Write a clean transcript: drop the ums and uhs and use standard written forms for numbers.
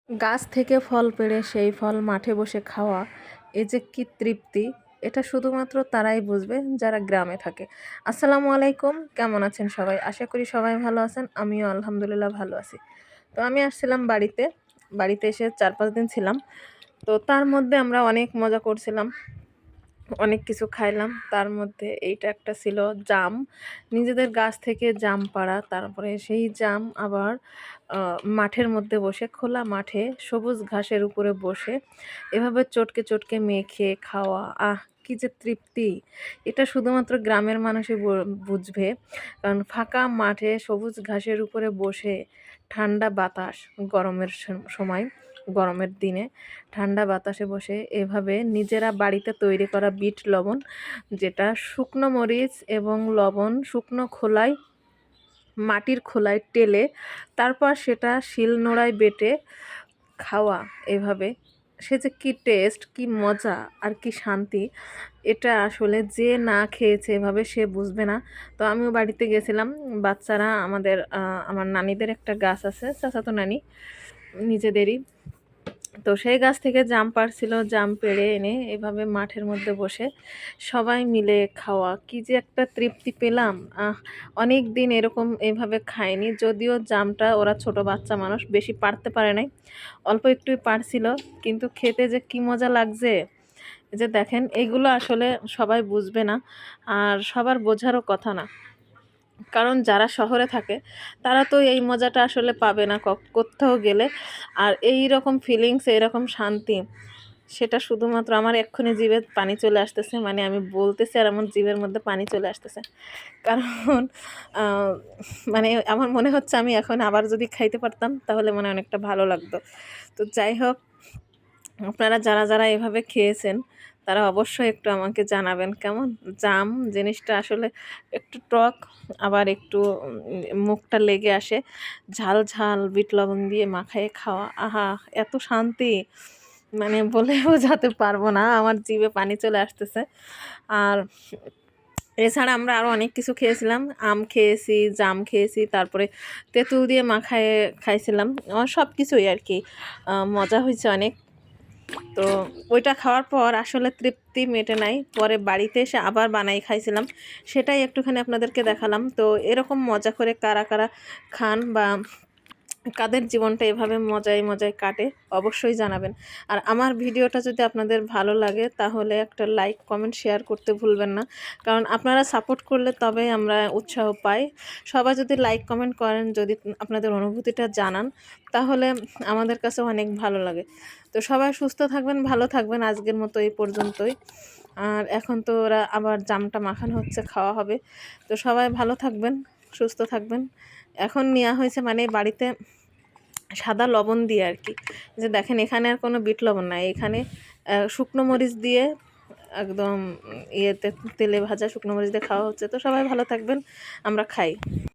গাছ থেকে ফল পেড়ে সেই ফল মাঠে বসে খাওয়া, এ যে কি তৃপ্তি, এটা শুধুমাত্র তারাই বুঝবে যারা গ্রামে থাকে। আসসালামু আলাইকুম, কেমন আছেন সবাই? আশা করি সবাই ভালো আছেন, আমিও আলহামদুলিল্লাহ ভালো আছি। তো আমি আসছিলাম বাড়িতে এসে 4-5 দিন ছিলাম। তো তার মধ্যে আমরা অনেক মজা করছিলাম, অনেক কিছু খাইলাম। তার মধ্যে এইটা একটা ছিল জাম, নিজেদের গাছ থেকে জাম পাড়া, তারপরে সেই জাম আবার মাঠের মধ্যে বসে, খোলা মাঠে সবুজ ঘাসের উপরে বসে এভাবে চটকে চটকে মেখে খাওয়া, কি যে তৃপ্তি! এটা শুধুমাত্র গ্রামের মানুষই বুঝবে। কারণ ফাঁকা মাঠে সবুজ ঘাসের উপরে বসে ঠান্ডা বাতাস, গরমের সময়, গরমের দিনে ঠান্ডা বাতাসে বসে এভাবে নিজেরা বাড়িতে তৈরি করা বিট লবণ, যেটা শুকনো মরিচ এবং লবণ শুকনো খোলায়, মাটির খোলায় টেলে তারপর সেটা শিলনোড়ায় বেটে খাওয়া, এভাবে সে যে কি টেস্ট, কি মজা আর কি শান্তি, এটা আসলে যে না খেয়েছে এভাবে সে বুঝবে না। তো আমিও বাড়িতে গেছিলাম, বাচ্চারা আমার নানিদের একটা গাছ আছে, চাচাতো নানি নিজেদেরই। তো সেই গাছ থেকে জাম পাড়ছিল, জাম পেড়ে এনে এভাবে মাঠের মধ্যে বসে সবাই মিলে খাওয়া, কি যে একটা তৃপ্তি পেলাম। অনেক দিন এরকম এভাবে খাইনি। যদিও জামটা ওরা ছোট বাচ্চা মানুষ, বেশি পারতে পারে নাই, অল্প একটুই পারছিল, কিন্তু খেতে যে কি মজা লাগছে! যে দেখেন, এগুলো আসলে সবাই বুঝবে না, আর সবার বোঝারও কথা না। কারণ যারা শহরে থাকে তারা তো এই মজাটা আসলে পাবে না কোথাও গেলে। আর এই রকম ফিলিংস, এইরকম শান্তি, সেটা শুধুমাত্র আমার এক্ষুনি জিভে পানি চলে আসতেছে, মানে আমি বলতেছি আর আমার জিভের মধ্যে পানি চলে আসতেছে। কারণ মানে আমার মনে হচ্ছে আমি এখন আবার যদি খাইতে পারতাম তাহলে মনে অনেকটা ভালো লাগতো। তো যাই হোক, আপনারা যারা যারা এভাবে খেয়েছেন তারা অবশ্যই একটু আমাকে জানাবেন কেমন। জাম জিনিসটা আসলে একটু টক, আবার একটু মুখটা লেগে আসে, ঝাল ঝাল বিট লবণ দিয়ে মাখায়ে খাওয়া, এত শান্তি, মানে বলে বোঝাতে পারবো না, আমার জিভে পানি চলে আসতেছে। আর এছাড়া আমরা আরও অনেক কিছু খেয়েছিলাম, আম খেয়েছি, জাম খেয়েছি, তারপরে তেঁতুল দিয়ে মাখায়ে খাইছিলাম, সব কিছুই আর কি মজা হয়েছে অনেক। তো ওইটা খাওয়ার পর আসলে তৃপ্তি মেটে নাই, পরে বাড়িতে এসে আবার বানাই খাইছিলাম, সেটাই একটুখানি আপনাদেরকে দেখালাম। তো এরকম মজা করে কারা কারা খান বা কাদের জীবনটা এভাবে মজায় মজায় কাটে অবশ্যই জানাবেন। আর আমার ভিডিওটা যদি আপনাদের ভালো লাগে তাহলে একটা লাইক কমেন্ট শেয়ার করতে ভুলবেন না, কারণ আপনারা সাপোর্ট করলে তবে আমরা উৎসাহ পাই। সবাই যদি লাইক কমেন্ট করেন, যদি আপনাদের অনুভূতিটা জানান, তাহলে আমাদের কাছে অনেক ভালো লাগে। তো সবাই সুস্থ থাকবেন, ভালো থাকবেন, আজকের মতো এই পর্যন্তই। আর এখন তো ওরা আবার জামটা মাখানো হচ্ছে, খাওয়া হবে। তো সবাই ভালো থাকবেন, সুস্থ থাকবেন। এখন নেওয়া হয়েছে মানে বাড়িতে সাদা লবণ দিয়ে আর কি, যে দেখেন এখানে আর কোনো বিট লবণ নাই, এখানে শুকনো মরিচ দিয়ে একদম ইয়েতে তেলে ভাজা শুকনো মরিচ দিয়ে খাওয়া হচ্ছে। তো সবাই ভালো থাকবেন, আমরা খাই।